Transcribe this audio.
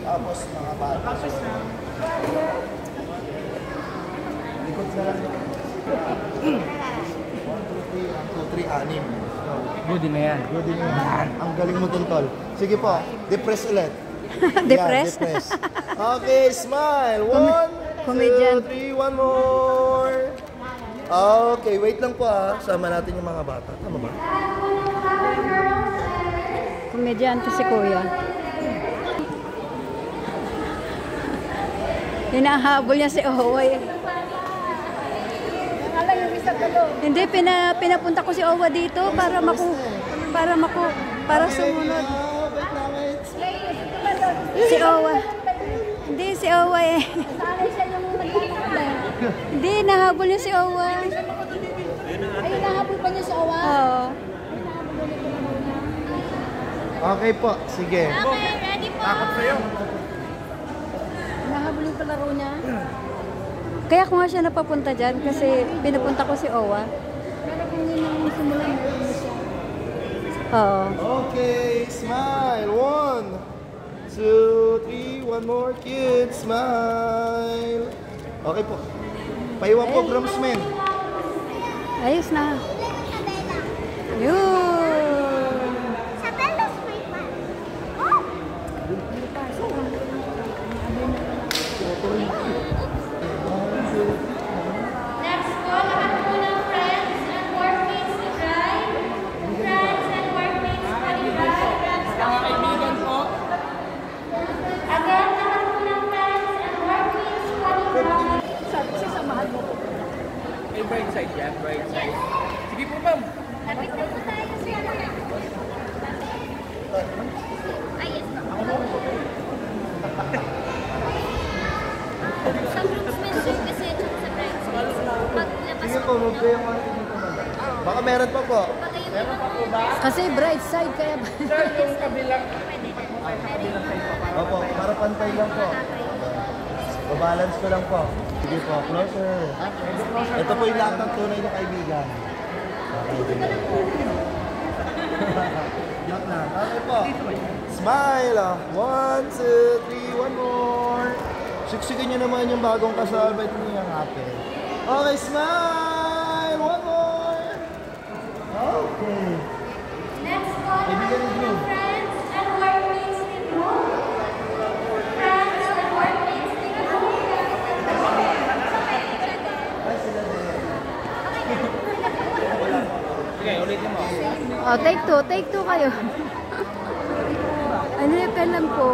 Tapos mga bata. Tapos na. Likod na lang. 1, 2, 3, 6. Good na yan. Good na yan. Ang galing mo dun, tol. Sige po, depress ulit. Depress? Yeah, depress. Okay, smile. 1, 2, 3, one more. Okay, wait lang po ha. Sama natin yung mga bata. Tama ba? Komedyante si Kuya. Hinahabol niya si Owa eh. Hindi, pinapunta ko si Owa dito para sumunod. Si Owa. Hindi, si Owa eh. Hindi, nahabol niya si Owa. Ay, nahabol pa niya si Owa? Oo. Okay po, sige. Okay, ready po. Takot sa'yo. Nahabol yung palaro niya? Kaya ko nga siya napapunta dyan kasi pinapunta ko si Owa. Pero kung yun ang simulan mo siya. Oo. Okay, smile. 1, 2, 3, one more kid. Smile. Okay po. Paiwan po, groomsmen. Ayos na. Yun. Next po, lahat po ng friends and workmates ni Drive. Friends and workmates po ni Drive. Mga kaibigan po. Again, lahat po ng friends and workmates po ni Drive. Sabi siya, samahan mo ko. Ay, bright side yan, bright side. Sige po, ma'am. Nag-picture po tayo sa Ay, yes po. Sa groomsmen suite kasi at saka sa bridesmaids. Paglabas Sige po, move kayo yung mga dito naman. Baka meron pa po. Meron pa po ba? Kasi bright side kaya ba? Sir, yung kabilang. Opo, para pantay lang po. Babalance ko lang po. Sige po, closer. Ito po yung lahat ng tunay na kaibigan. Joke lang. Okay po. Smile. 1, 2, 3, one more. Siksikin nyo naman yung bagong kasal. Ba't nyo yung ate? Okay, smile. One more. Okay. Next po, Kaibigan ni Drew. friends and workmates ni Drew. Friends and workmates ni Drew. Ay, sila din. Sige, ulitin mo. Oh, take two kayo. Ano yung pen lang po?